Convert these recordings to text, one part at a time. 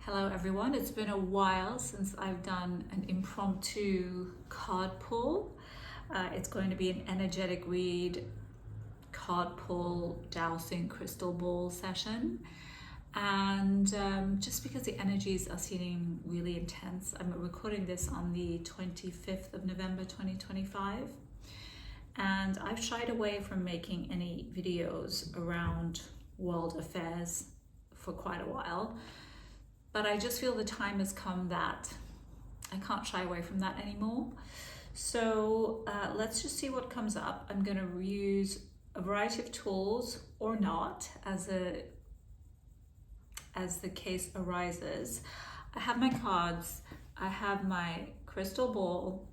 Hello everyone, it's been a while since I've done an impromptu card pull. It's going to be an energetic read, card pull, dowsing crystal ball session. And just because the energies are seeming really intense, I'm recording this on the 25th of November 2025. And I've shied away from making any videos around world affairs for quite a while. But I just feel the time has come that I can't shy away from that anymore. So let's just see what comes up. I'm going to use a variety of tools or not as the case arises. I have my cards, I have my crystal ball,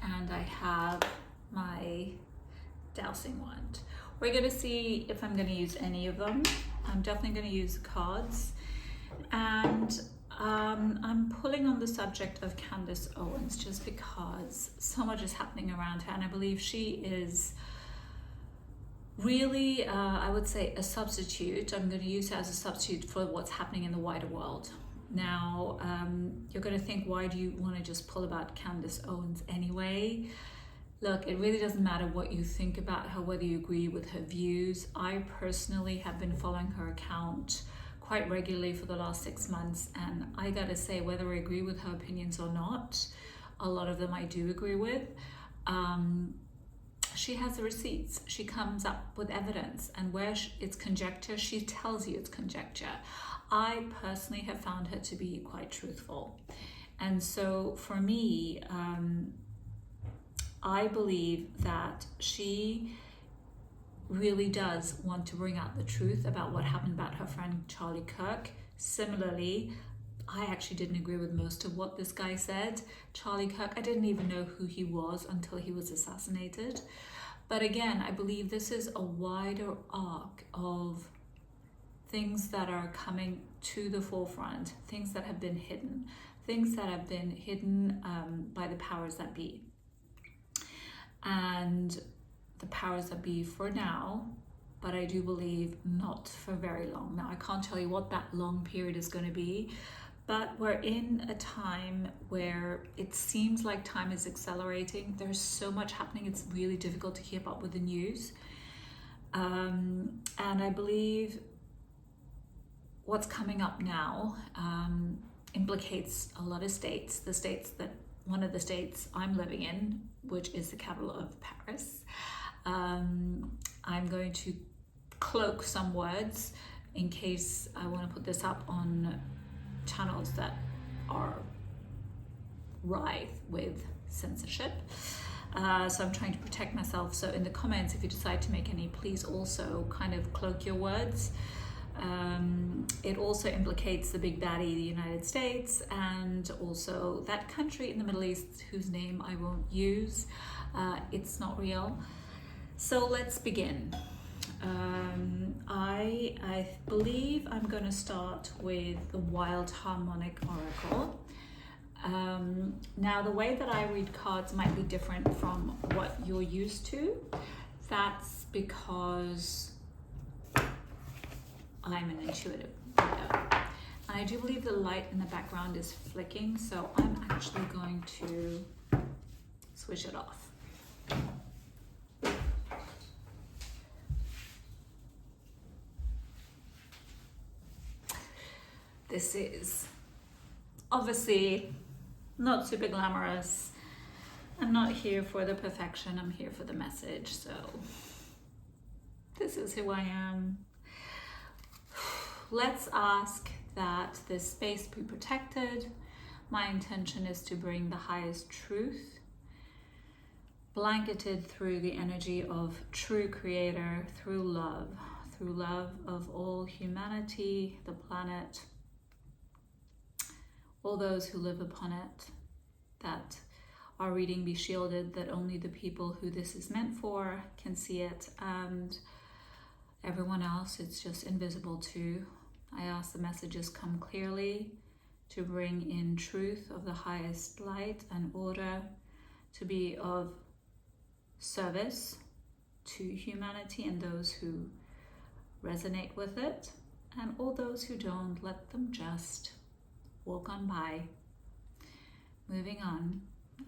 and I have my dowsing wand. We're going to see if I'm going to use any of them. I'm definitely going to use the cards. And I'm pulling on the subject of Candace Owens just because so much is happening around her, and I believe she is really, I would say, a substitute. I'm going to use her as a substitute for what's happening in the wider world. Now, you're going to think, why do you want to just pull about Candace Owens anyway? Look, it really doesn't matter what you think about her, whether you agree with her views. I personally have been following her account quite regularly for the last 6 months, and I gotta say, whether I agree with her opinions or not, a lot of them I do agree with. She has the receipts, she comes up with evidence, and where it's conjecture, she tells you it's conjecture. I personally have found her to be quite truthful, and so for me, I believe that she really does want to bring out the truth about what happened about her friend Charlie Kirk. Similarly, I actually didn't agree with most of what this guy said. Charlie Kirk, I didn't even know who he was until he was assassinated. But again, I believe this is a wider arc of things that are coming to the forefront, things that have been hidden, by the powers that be. And the powers that be for now, but I do believe not for very long. Now, I can't tell you what that long period is going to be, but we're in a time where it seems like time is accelerating. There's so much happening, it's really difficult to keep up with the news. And I believe what's coming up now implicates a lot of states. One of the states I'm living in, which is the capital of Paris. I'm going to cloak some words in case I want to put this up on channels that are rife with censorship. So I'm trying to protect myself. So in the comments, if you decide to make any, please also kind of cloak your words. It also implicates the big baddie, the United States, and also that country in the Middle East whose name I won't use. It's not real. So let's begin. I believe I'm going to start with the Wild Harmonic Oracle. Now, the way that I read cards might be different from what you're used to. That's because I'm an intuitive reader. And I do believe the light in the background is flicking, so I'm actually going to switch it off. This is obviously not super glamorous. I'm not here for the perfection, I'm here for the message. So this is who I am. Let's ask that this space be protected. My intention is to bring the highest truth, blanketed through the energy of true creator, through love of all humanity, the planet, all those who live upon it, that our reading be shielded, that only the people who this is meant for can see it, and everyone else, it's just invisible to. I ask the messages come clearly to bring in truth of the highest light and order, to be of service to humanity and those who resonate with it, and all those who don't, let them just walk on by. Moving on,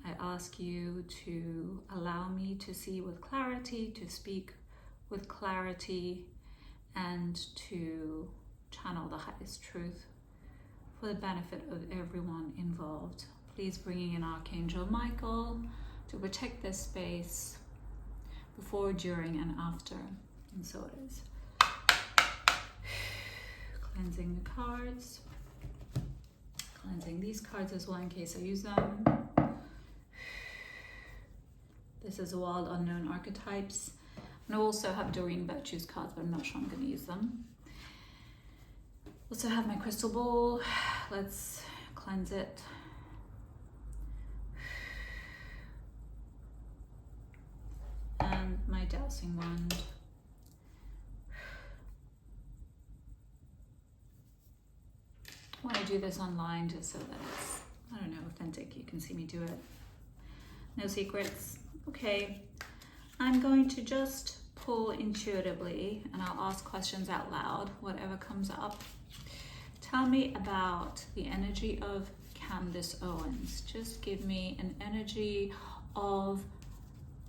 I ask you to allow me to see with clarity, to speak with clarity, and to channel the highest truth for the benefit of everyone involved. Please bring in Archangel Michael to protect this space before, during, and after. And so it is. Cleansing the cards. Cleansing these cards as well in case I use them. This is Wild Unknown Archetypes. And I also have Doreen Virtues cards, but I'm not sure I'm going to use them. Also have my crystal ball. Let's cleanse it. And my dowsing wand. I want to do this online just so that it's, I don't know, authentic. You can see me do it. No secrets. Okay. I'm going to just pull intuitively and I'll ask questions out loud, whatever comes up. Tell me about the energy of Candace Owens. Just give me an energy of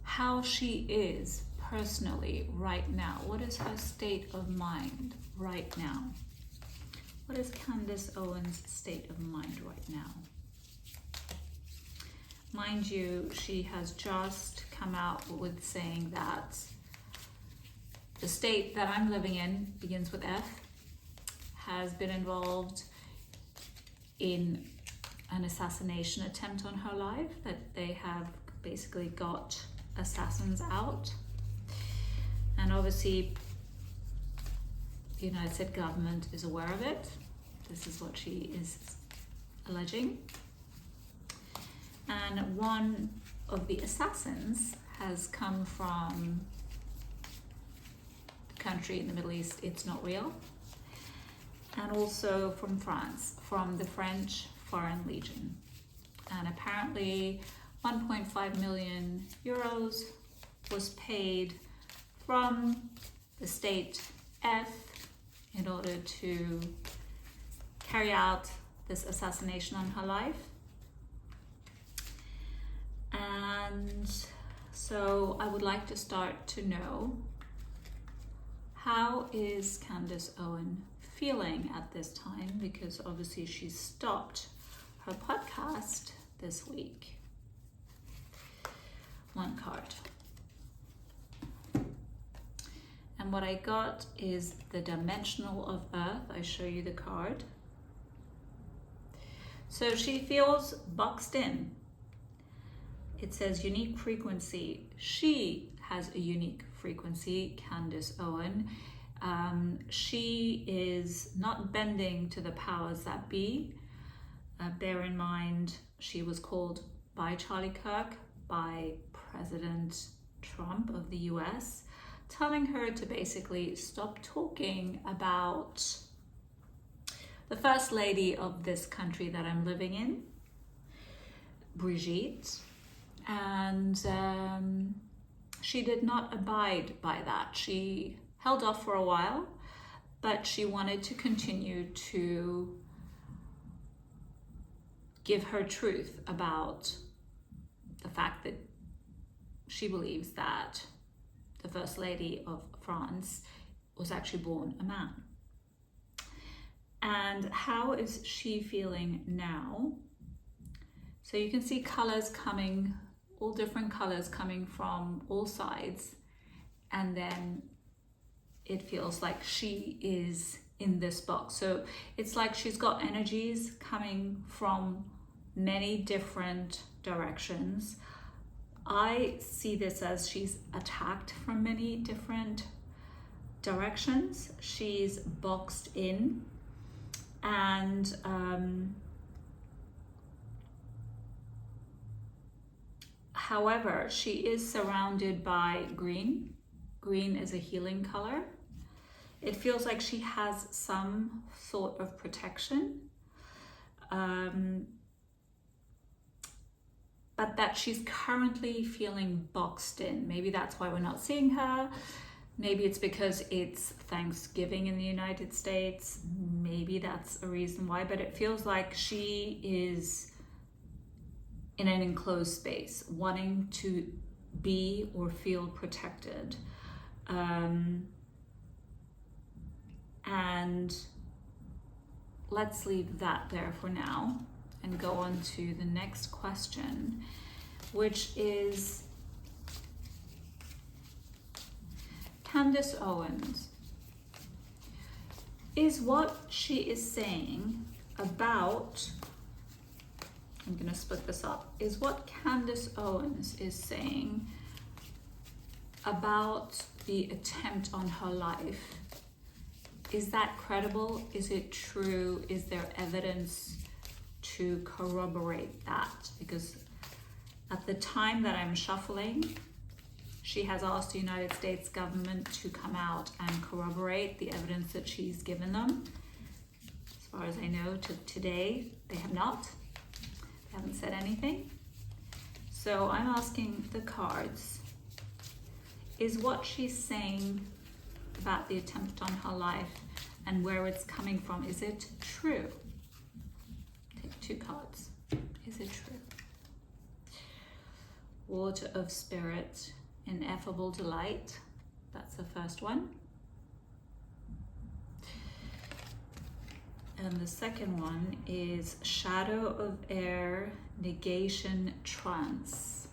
how she is personally right now. What is her state of mind right now? What is Candace Owens' state of mind right now? Mind you, she has just come out with saying that the state that I'm living in, begins with F, has been involved in an assassination attempt on her life, that they have basically got assassins out. And obviously, the United States government is aware of it. This is what she is alleging. And one of the assassins has come from the country in the Middle East, it's not real. And also from France, from the French Foreign Legion. And apparently 1.5 million euros was paid from the state F in order to carry out this assassination on her life. And so I would like to start to know, how is Candace Owen feeling at this time? Because obviously she stopped her podcast this week. One card. And what I got is the Dimensional of Earth. I show you the card. So she feels boxed in. It says unique frequency. She has a unique frequency, Candace Owen. She is not bending to the powers that be. Bear in mind, she was called by Charlie Kirk, by President Trump of the US, telling her to basically stop talking about the first lady of this country that I'm living in, Brigitte. And she did not abide by that. She held off for a while, but she wanted to continue to give her truth about the fact that she believes that the First Lady of France was actually born a man. And how is she feeling now? So you can see colors coming, all different colors coming from all sides. And then it feels like she is in this box. So it's like she's got energies coming from many different directions. I see this as she's attacked from many different directions. She's boxed in, and however, she is surrounded by green. Green is a healing color. It feels like she has some sort of protection, but that she's currently feeling boxed in. Maybe that's why we're not seeing her. Maybe it's because it's Thanksgiving in the United States. Maybe that's a reason why, but it feels like she is in an enclosed space, wanting to be or feel protected. And let's leave that there for now and go on to the next question, which is Candace Owens. Is what she is saying about, I'm going to split this up, is what Candace Owens is saying about the attempt on her life, is that credible? Is it true? Is there evidence to corroborate that? Because at the time that I'm shuffling, she has asked the United States government to come out and corroborate the evidence that she's given them. As far as I know, to today, they have not. They haven't said anything. So I'm asking the cards, is what she's saying about the attempt on her life and where it's coming from, is it true? Take 2 cards. Is it true? Water of Spirit, Ineffable Delight. That's the first one. And the second one is Shadow of Air, Negation, Trance.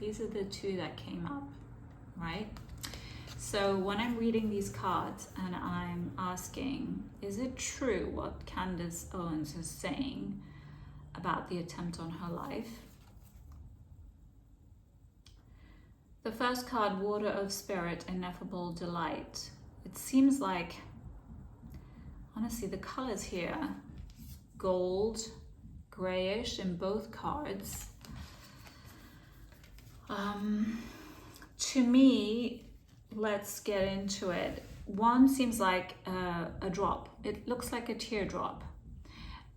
These are the 2 that came up, right? So when I'm reading these cards and I'm asking, is it true what Candace Owens is saying about the attempt on her life? The first card, Water of Spirit, Ineffable Delight. It seems like, honestly, the colors here, gold, grayish in both cards. To me, let's get into it. One seems like a drop. It looks like a teardrop,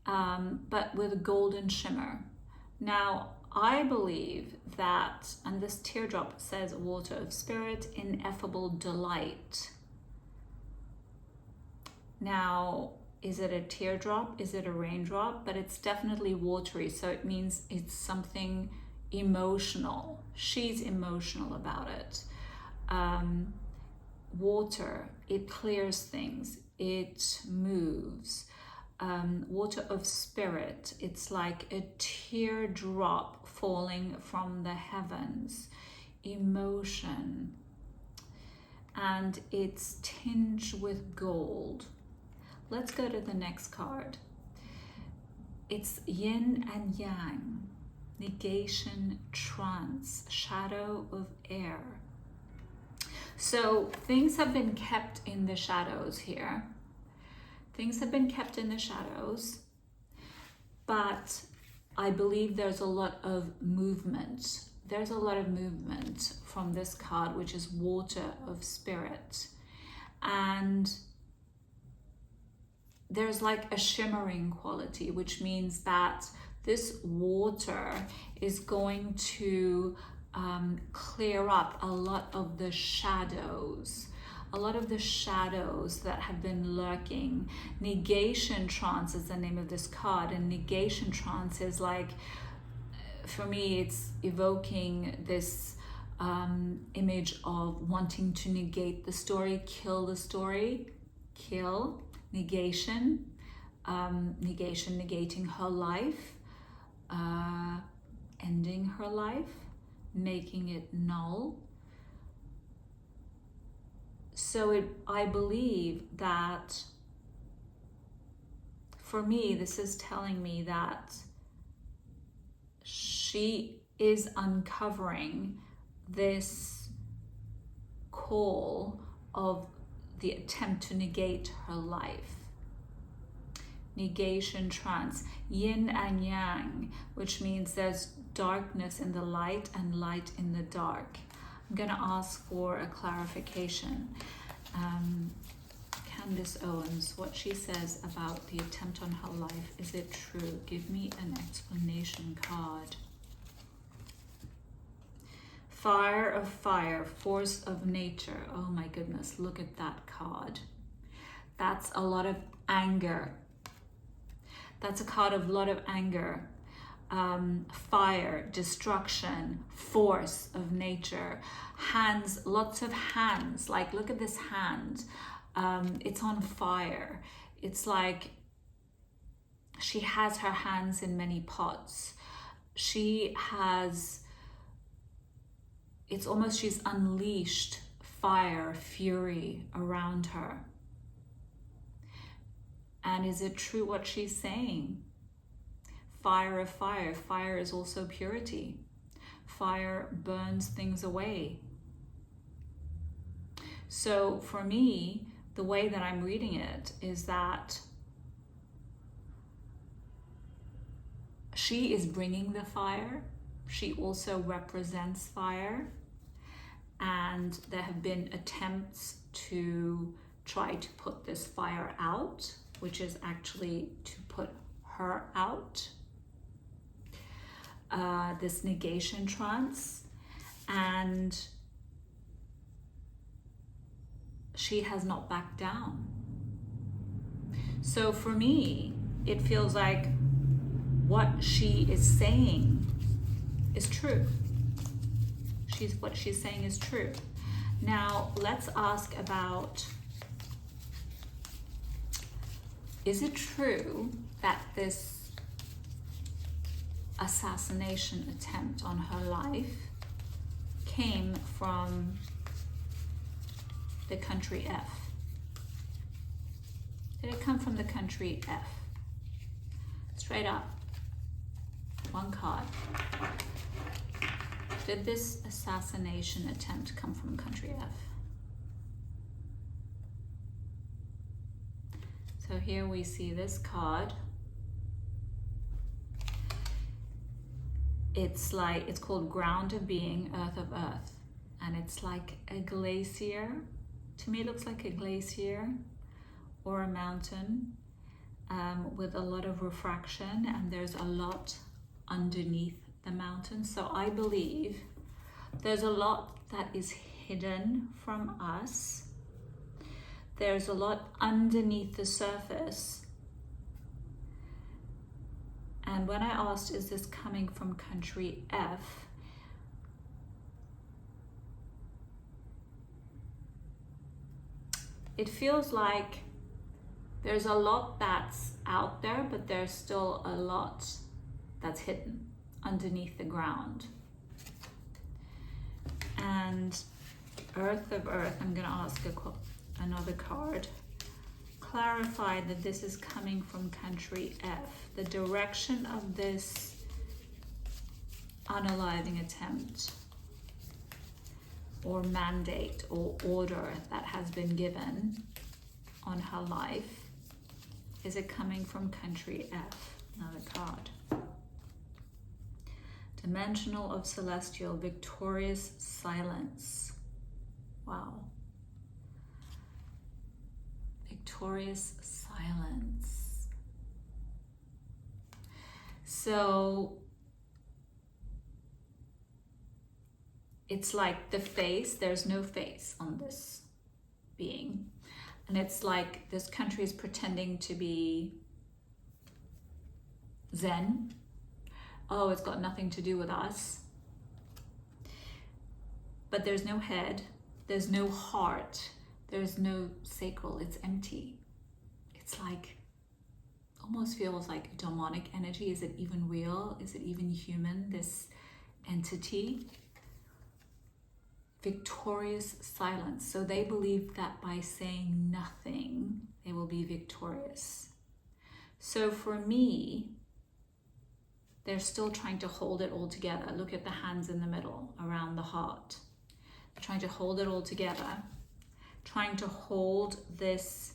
but with a golden shimmer. Now, I believe that, and this teardrop says Water of Spirit, Ineffable Delight. Now, is it a teardrop? Is it a raindrop? But it's definitely watery, so it means it's something emotional. She's emotional about it. Water, it clears things, it moves. Water of Spirit, it's like a teardrop falling from the heavens. Emotion, and it's tinged with gold. Let's go to the next card. It's Yin and Yang, Negation, Trance, Shadow of Air. So things have been kept in the shadows here. Things have been kept in the shadows, but I believe there's a lot of movement. There's a lot of movement from this card, which is Water of Spirit. And there's like a shimmering quality, which means that this water is going to clear up a lot of the shadows. A lot of the shadows that have been lurking. Negation Trance is the name of this card, and Negation Trance is like, for me, it's evoking this image of wanting to negate the story, kill the story, kill, negation, negating her life, ending her life, making it null. So I believe that, for me, this is telling me that she is uncovering this call of the attempt to negate her life. Negation Trance, Yin and Yang, which means there's darkness in the light and light in the dark. I'm going to ask for a clarification. Candace Owens, what she says about the attempt on her life, is it true? Give me an explanation card. Fire of fire, force of nature. Oh my goodness, look at that card. That's a lot of anger. That's a card of a lot of anger. Fire, destruction, force of nature, hands, lots of hands. Like, look at this hand. It's on fire. It's like she has her hands in many pots. She has, it's almost she's unleashed fire, fury around her. And is it true what she's saying? Fire of fire. Fire is also purity. Fire burns things away. So for me, the way that I'm reading it is that she is bringing the fire. She also represents fire. And there have been attempts to try to put this fire out, which is actually to put her out. This negation trance, and she has not backed down. So for me, it feels like what she is saying is true. What she's saying is true. Now let's ask about, is it true that this assassination attempt on her life came from the country F? Did it come from the country F? Straight up, one card. Did this assassination attempt come from country F? So here we see this card. It's like, it's called Ground of Being, Earth of Earth. And it's like a glacier. To me, it looks like a glacier or a mountain with a lot of refraction, and there's a lot underneath the mountain. So I believe there's a lot that is hidden from us. There's a lot underneath the surface. And when I asked, is this coming from country F? It feels like there's a lot that's out there, but there's still a lot that's hidden underneath the ground. And Earth of Earth, I'm going to ask another card. Clarify that this is coming from country F. The direction of this unaliving attempt or mandate or order that has been given on her life, is it coming from country F? Another card. Dimensional of celestial, victorious silence. Wow. Victorious silence. So it's like the face, there's no face on this being. And it's like this country is pretending to be Zen. Oh, it's got nothing to do with us. But there's no head, there's no heart, there's no sacral, it's empty. It's like, almost feels like demonic energy. Is it even real? Is it even human, this entity? Victorious silence. So they believe that by saying nothing, they will be victorious. So for me, they're still trying to hold it all together. Look at the hands in the middle around the heart. They're trying to hold it all together, trying to hold this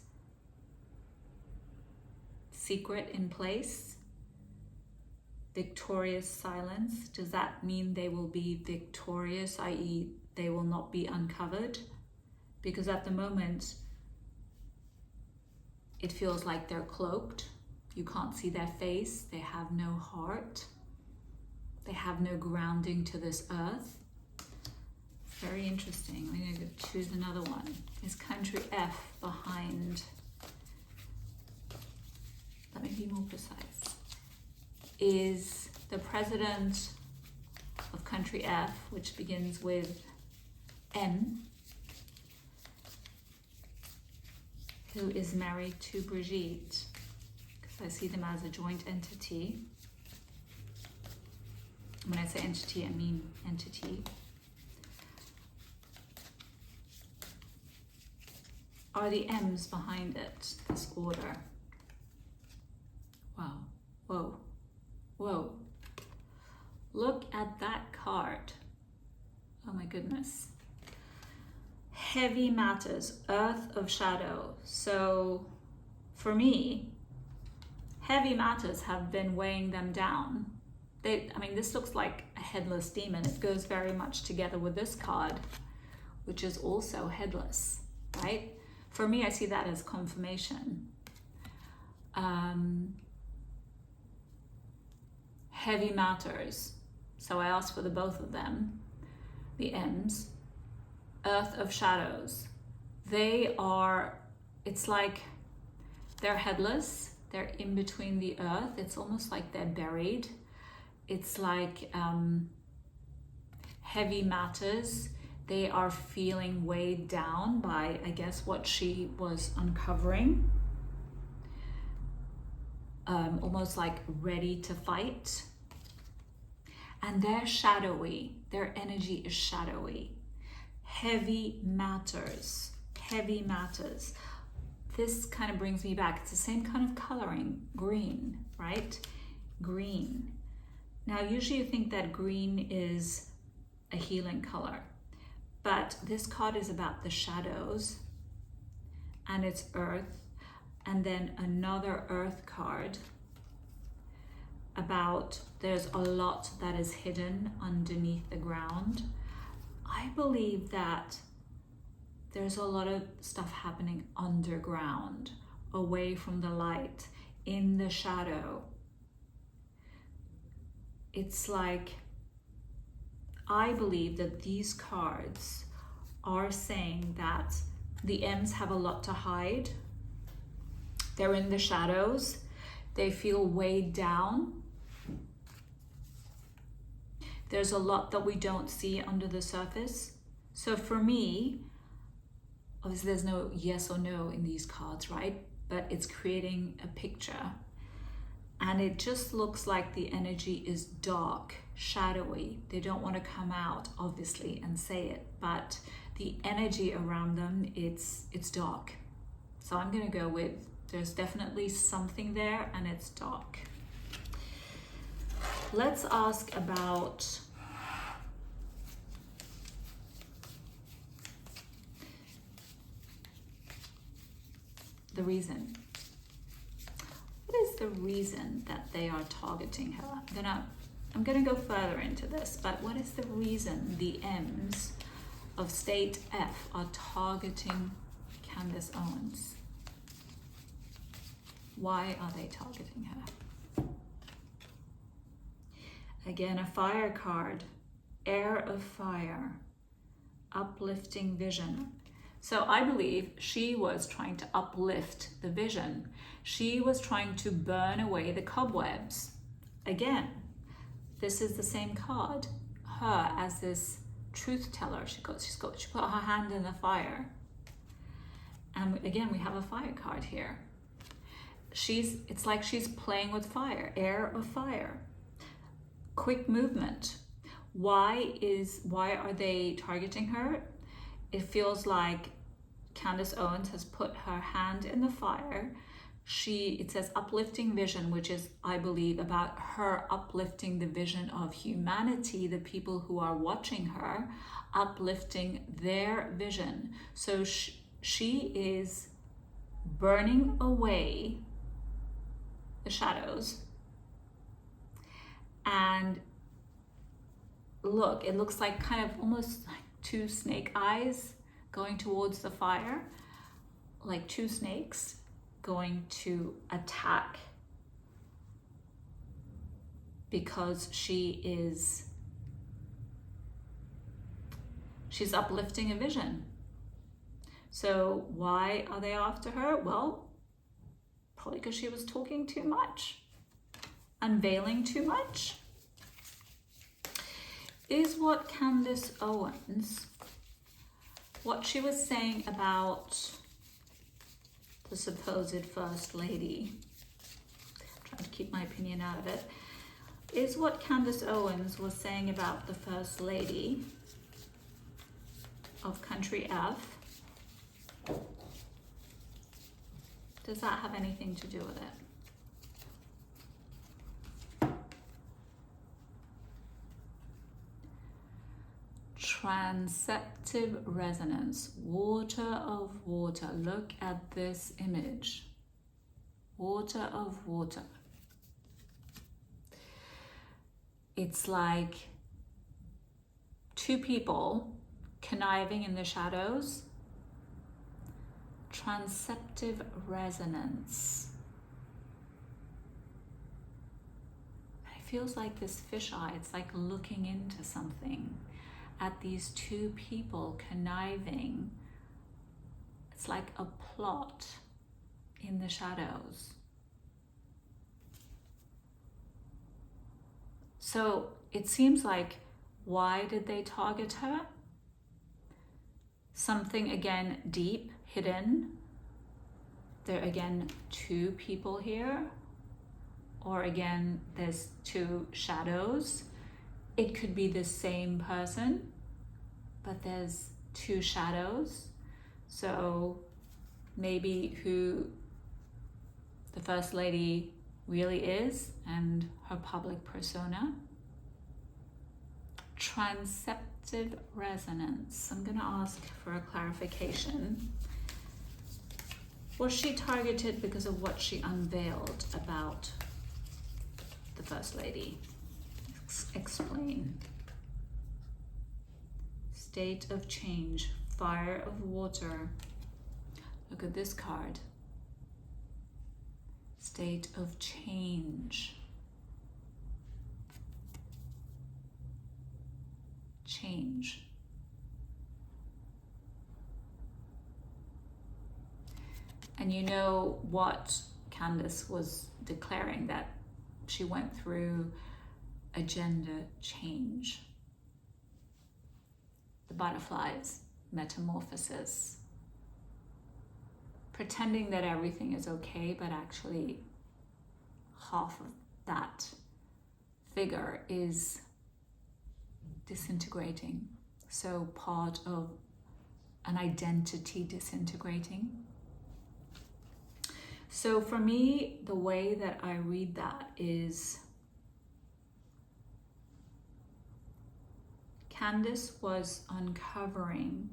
secret in place. Victorious silence. Does that mean they will be victorious, i.e. they will not be uncovered? Because at the moment, it feels like they're cloaked. You can't see their face. They have no heart. They have no grounding to this earth. Very interesting. I'm going to choose another one. Is country F behind? Let me be more precise. Is the president of country F, which begins with M, who is married to Brigitte, because I see them as a joint entity. When I say entity, I mean entity. Are the M's behind it, this order? Wow, whoa, whoa. Look at that card. Oh my goodness. Heavy matters, earth of shadow. So for me, heavy matters have been weighing them down. I mean, this looks like a headless demon. It goes very much together with this card, which is also headless, right? For me, I see that as confirmation. Heavy matters. So I asked for the both of them, the M's. Earth of shadows. They are, it's like they're headless. They're in between the earth. It's almost like they're buried. It's like heavy matters. They are feeling weighed down by, I guess, what she was uncovering. Almost like ready to fight. And they're shadowy. Their energy is shadowy. Heavy matters. Heavy matters. This kind of brings me back. It's the same kind of coloring. Green, right? Green. Now, usually you think that green is a healing color. But this card is about the shadows, and it's earth, and then another earth card about there's a lot that is hidden underneath the ground. I believe that there's a lot of stuff happening underground, away from the light, in the shadow. It's like, I believe that these cards are saying that the M's have a lot to hide. They're in the shadows. They feel weighed down. There's a lot that we don't see under the surface. So for me, obviously there's no yes or no in these cards, right? But it's creating a picture. And it just looks like the energy is dark, shadowy. They don't want to come out, obviously, and say it, but the energy around them, it's dark. So I'm going to go with, there's definitely something there, and it's dark. Let's ask about the reason. What is the reason that they are targeting her? I'm going to go further into this, but what is the reason the M's of state F are targeting Candace Owens? Why are they targeting her? Again, a fire card, air of fire, uplifting vision. So I believe she was trying to uplift the vision. She was trying to burn away the cobwebs. Again, this is the same card. Her as this truth teller. She put her hand in the fire. And again, we have a fire card here. It's like she's playing with fire, air of fire. Quick movement. Why are they targeting her? It feels like Candace Owens has put her hand in the fire. It says uplifting vision, which is, I believe, about her uplifting the vision of humanity, the people who are watching her, uplifting their vision. So she is burning away the shadows. And look, it looks like kind of almost like two snake eyes going towards the fire, like two snakes going to attack, because she's She's uplifting a vision. So why are they after her? Well, probably because she was talking too much, unveiling too much. Is what Candace Owens, what she was saying about the supposed First Lady, I'm trying to keep my opinion out of it, is what Candace Owens was saying about the First Lady of Country F, does that have anything to do with it? Transceptive resonance, water of water. Look at this image. Water of water. It's like two people conniving in the shadows. Transceptive resonance. It feels like this fisheye. It's like looking into something. At these two people conniving. It's like a plot in the shadows. So it seems like, why did they target her? Something again deep, hidden. There are again two people here. Or again, there's two shadows. It could be the same person, but there's two shadows. So maybe who the First Lady really is and her public persona. Transceptive resonance. I'm going to ask for a clarification. Was she targeted because of what she unveiled about the First Lady? Explain. State of change, fire of water. Look at this card. State of change. Change. And you know what Candace was declaring, that she went through agenda change. The butterflies, metamorphosis. Pretending that everything is okay, but actually half of that figure is disintegrating. So part of an identity disintegrating. So for me, the way that I read that is Candace was uncovering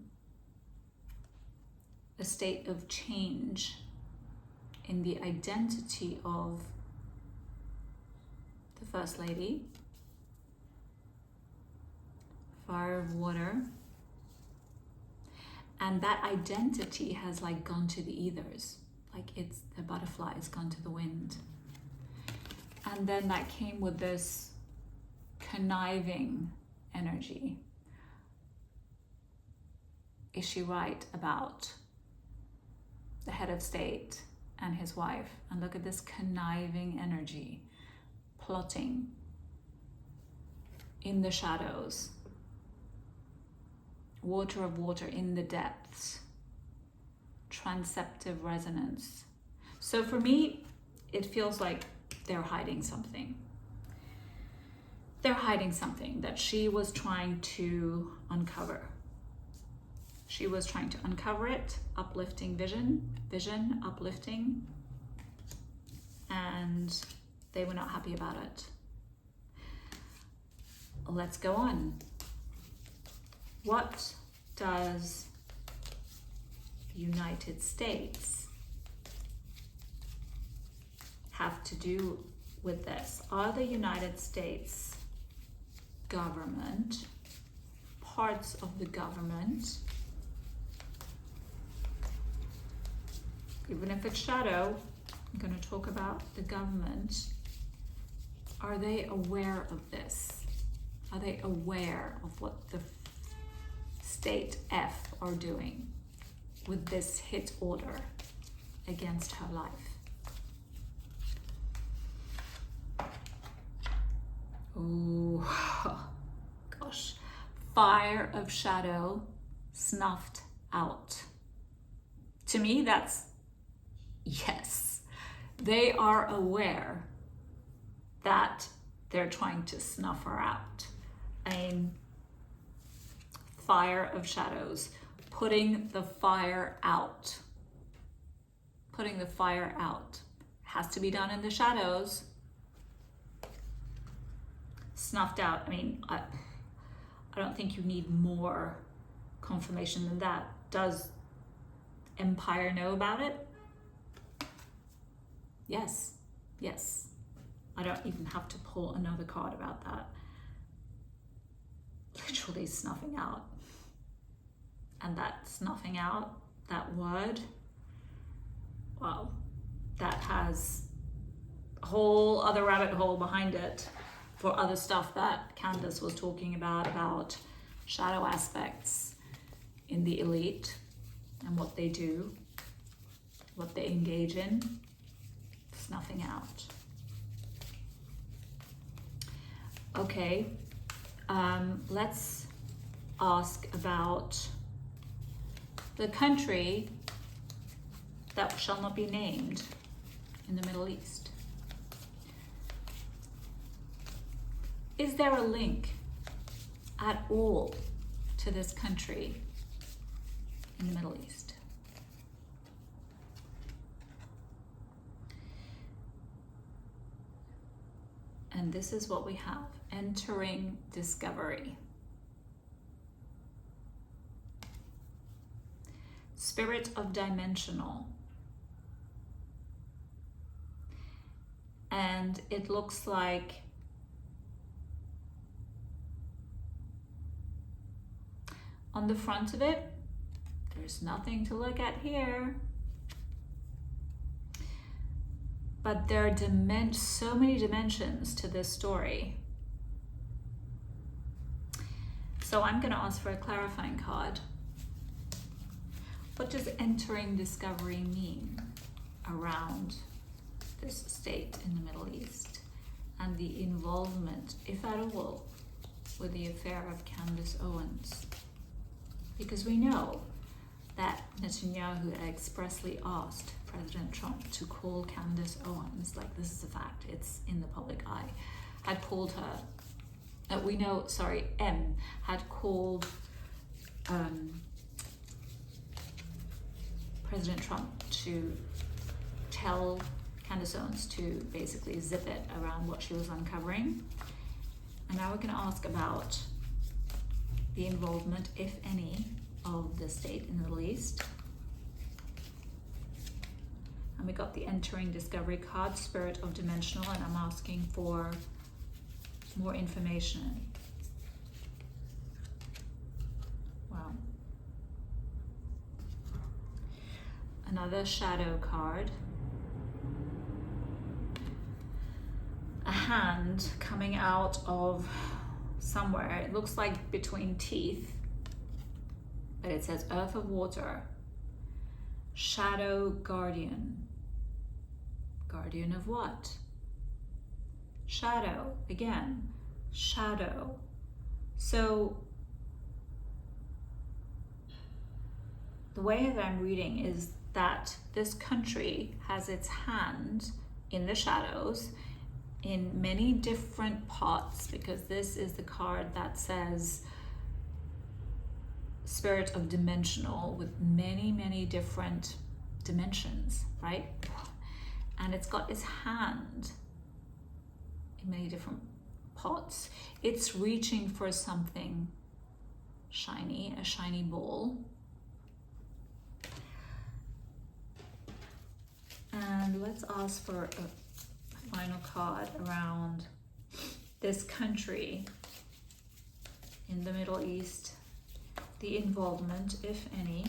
a state of change in the identity of the First Lady, fire of water, and that identity has like gone to the ethers, like it's the butterfly has gone to the wind. And then that came with this conniving energy. Is she right about the head of state and his wife? And look at this conniving energy, plotting in the shadows, water of water in the depths, transceptive resonance. So for me, it feels like they're hiding something. They're hiding something that she was trying to uncover. She was trying to uncover it, uplifting vision, uplifting, and they were not happy about it. Let's go on. What does the United States have to do with this? Are the United States government, parts of the government, even if it's shadow, I'm going to talk about the government, are they aware of this? Are they aware of what the State F are doing with this hit order against her life. Oh, gosh. Fire of shadow snuffed out. To me, that's yes. They are aware that they're trying to snuff her out. I mean, fire of shadows, putting the fire out. Putting the fire out. Has to be done in the shadows. Snuffed out. I mean, I don't think you need more confirmation than that. Does Empire know about it? Yes. Yes. I don't even have to pull another card about that. Literally snuffing out. And that snuffing out, that word, well, that has a whole other rabbit hole behind it for other stuff that Candace was talking about shadow aspects in the elite and what they do, what they engage in, snuffing out. Okay, let's ask about the country that shall not be named in the Middle East. Is there a link at all to this country in the Middle East? And this is what we have, entering discovery. Spirit of dimensional. And it looks like on the front of it, there's nothing to look at here. But there are so many dimensions to this story. So I'm going to ask for a clarifying card. What does entering discovery mean around this state in the Middle East and the involvement, if at all, with the affair of Candace Owens? Because we know that Netanyahu expressly asked President Trump to call Candace Owens, like this is a fact, it's in the public eye, had called her, M had called President Trump to tell Candace Owens to basically zip it around what she was uncovering. And now we're going to ask about the involvement, if any, of the state in the Middle East. And we got the entering discovery card, spirit of dimensional, and I'm asking for more information. Wow. Another shadow card. A hand coming out of somewhere. It looks like between teeth, but it says earth of water. Shadow guardian. Guardian of what? Shadow. Again, shadow. So the way that I'm reading is that this country has its hand in the shadows in many different parts, because this is the card that says spirit of dimensional with many, many different dimensions, right? And it's got its hand in many different pots. It's reaching for something shiny, a shiny ball. And let's ask for a final card around this country in the Middle East, the involvement, if any.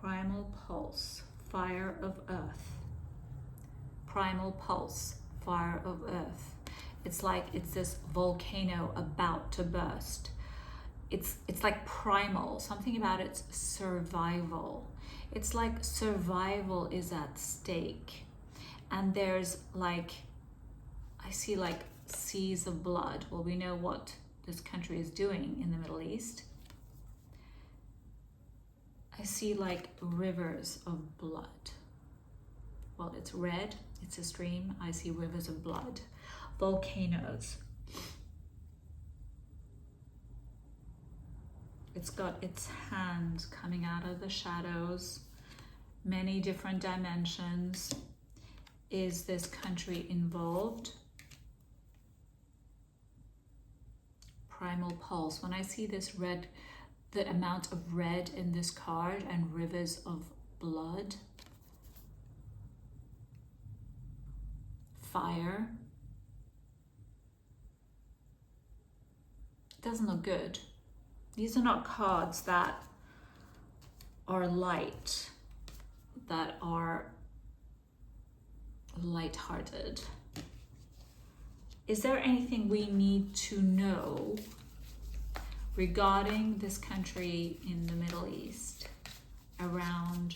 Primal pulse, fire of earth. Primal pulse, fire of earth. It's like it's this volcano about to burst. It's like primal, something about its survival. It's like survival is at stake. And there's like, I see like seas of blood. Well, we know what this country is doing in the Middle East. I see like rivers of blood. Well, it's red, it's a stream. I see rivers of blood, volcanoes. It's got its hands coming out of the shadows, many different dimensions. Is this country involved? Primal pulse. When I see this red, the amount of red in this card and rivers of blood, fire, it doesn't look good. These are not cards that are light, that are lighthearted. Is there anything we need to know regarding this country in the Middle East around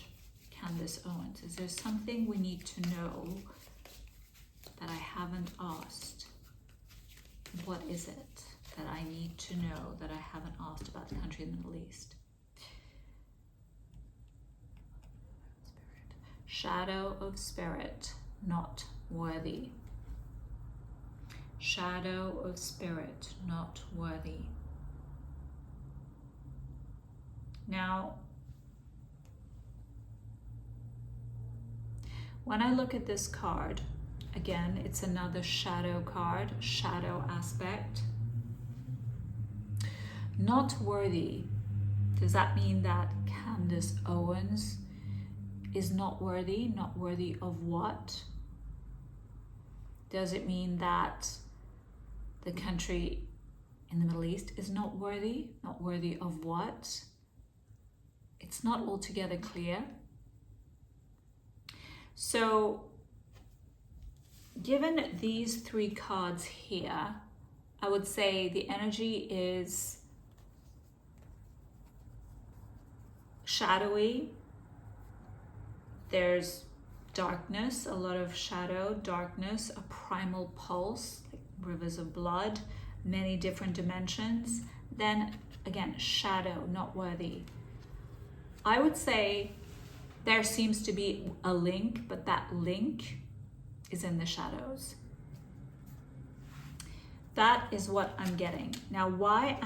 Candace Owens? Is there something we need to know that I haven't asked? What is it that I need to know that I haven't asked about the country in the Middle East? Shadow of spirit, not worthy. Shadow of spirit, not worthy. Now, when I look at this card, again, it's another shadow card, shadow aspect. Not worthy. Does that mean that Candace Owens is not worthy? Not worthy of what? Does it mean that the country in the Middle East is not worthy? Not worthy of what? It's not altogether clear. So, given these three cards here, I would say the energy is shadowy. There's darkness, a lot of shadow, darkness, a primal pulse, like rivers of blood, many different dimensions. Then again, shadow, not worthy. I would say there seems to be a link, but that link is in the shadows. That is what I'm getting. Now, why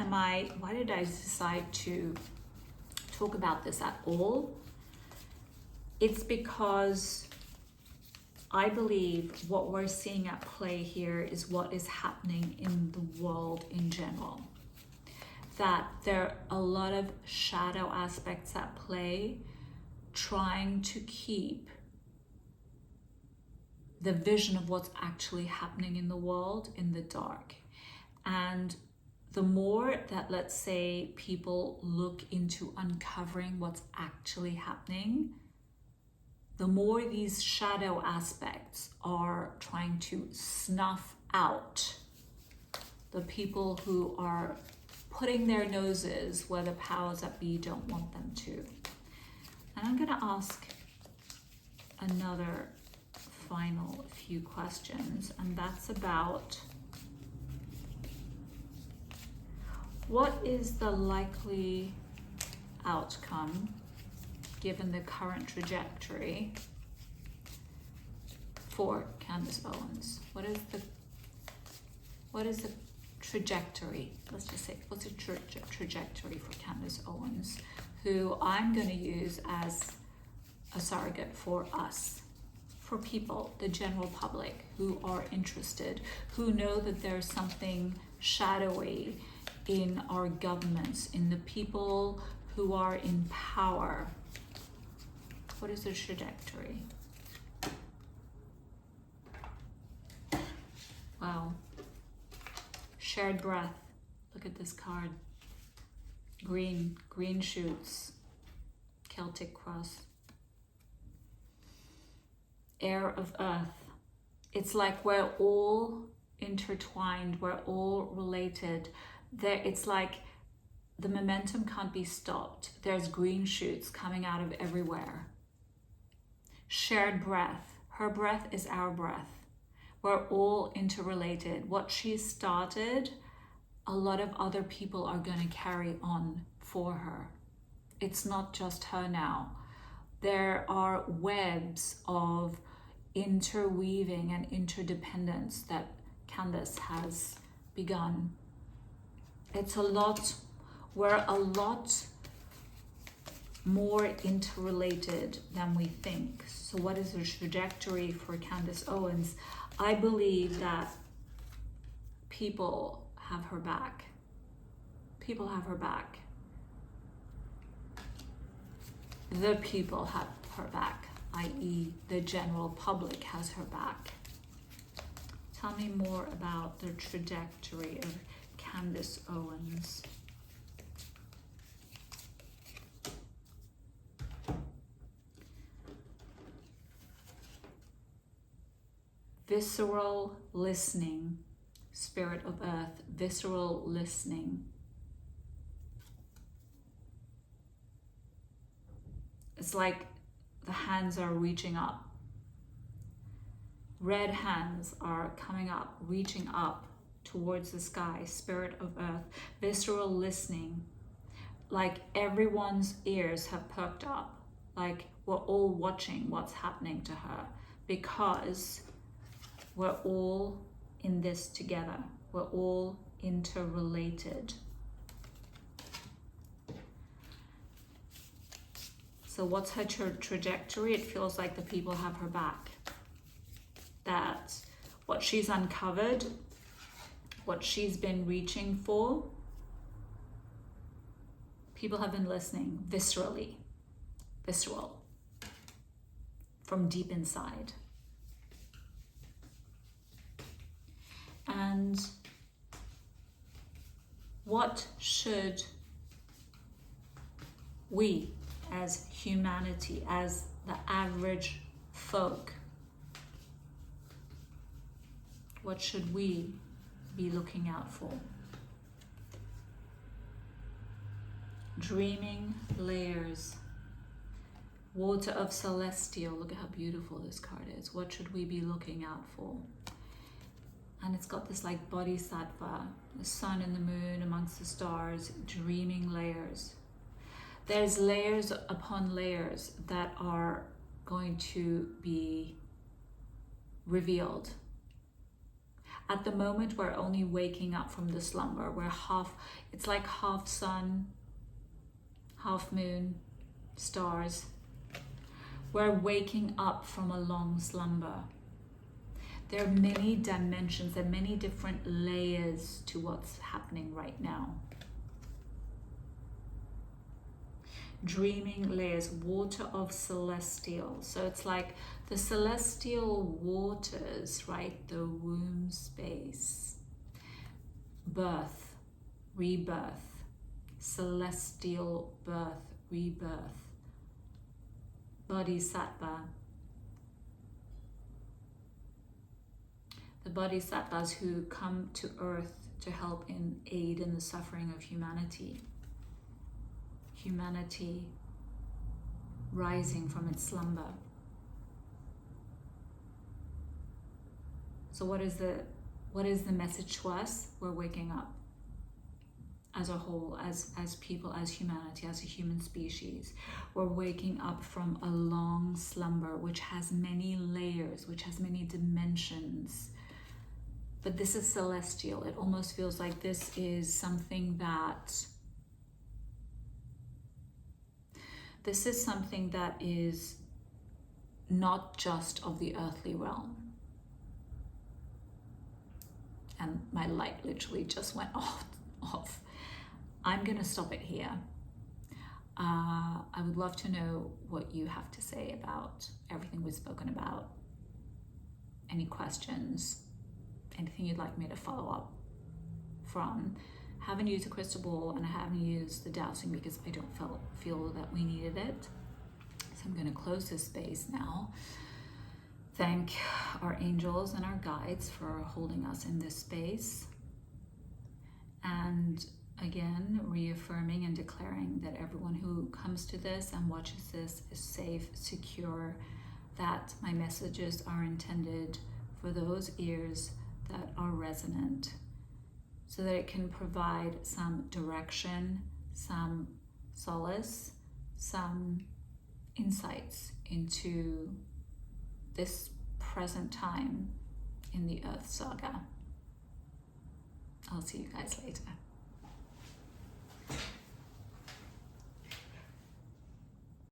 did I decide to talk about this at all? It's because I believe what we're seeing at play here is what is happening in the world in general. That there are a lot of shadow aspects at play, trying to keep the vision of what's actually happening in the world in the dark. And the more that, let's say, people look into uncovering what's actually happening, the more these shadow aspects are trying to snuff out the people who are putting their noses where the powers that be don't want them to. And I'm going to ask another final few questions, and that's about what is the likely outcome given the current trajectory for Candace Owens? What is the trajectory? Let's just say, what's a trajectory for Candace Owens, who I'm going to use as a surrogate for us, for people, the general public who are interested, who know that there's something shadowy in our governments, in the people who are in power. What is the trajectory? Wow. Shared breath. Look at this card. Green shoots. Celtic cross. Air of earth. It's like we're all intertwined, we're all related. There, it's like the momentum can't be stopped. There's green shoots coming out of everywhere. Shared breath. Her breath is our breath. We're all interrelated. What she started, a lot of other people are going to carry on for her. It's not just her now. There are webs of interweaving and interdependence that Candace has begun. It's a lot, we're a lot more interrelated than we think. So what is the trajectory for Candace Owens? I believe that people have her back. People have her back. The people have her back, i.e. the general public has her back. Tell me more about the trajectory of Candace Owens. Visceral listening, Spirit of Earth, visceral listening. It's like the hands are reaching up. Red hands are coming up, reaching up towards the sky, Spirit of Earth, visceral listening. Like everyone's ears have perked up, like we're all watching what's happening to her, because we're all in this together. We're all interrelated. So what's her trajectory? It feels like the people have her back. That what she's uncovered, what she's been reaching for, people have been listening viscerally, visceral, from deep inside. And what should we as humanity, as the average folk, what should we be looking out for? Dreaming layers. Water of celestial. Look at how beautiful this card is. What should we be looking out for? And it's got this like bodhisattva, the sun and the moon amongst the stars, dreaming layers. There's layers upon layers that are going to be revealed. At the moment, we're only waking up from the slumber. We're it's like half sun, half moon, stars. We're waking up from a long slumber. There are many dimensions, there are many different layers to what's happening right now. Dreaming layers, water of celestial. So it's like the celestial waters, right? The womb space, birth, rebirth, celestial birth, rebirth, bodhisattva. The bodhisattvas who come to earth to help and aid in the suffering of humanity. Humanity rising from its slumber. So what is the message to us? We're waking up as a whole, as people, as humanity, as a human species. We're waking up from a long slumber, which has many layers, which has many dimensions. But this is celestial. It almost feels like this is something that is not just of the earthly realm. And my light literally just went off. I'm gonna stop it here. I would love to know what you have to say about everything we've spoken about. Any questions? Anything you'd like me to follow up from? Haven't used a crystal ball and I haven't used the dowsing because I don't feel that we needed it. So I'm going to close this space now. thank our angels and our guides for holding us in this space. And again, reaffirming and declaring that everyone who comes to this and watches this is safe, secure, that my messages are intended for those ears that are resonant, so that it can provide some direction, some solace, some insights into this present time in the Earth Saga. I'll see you guys later.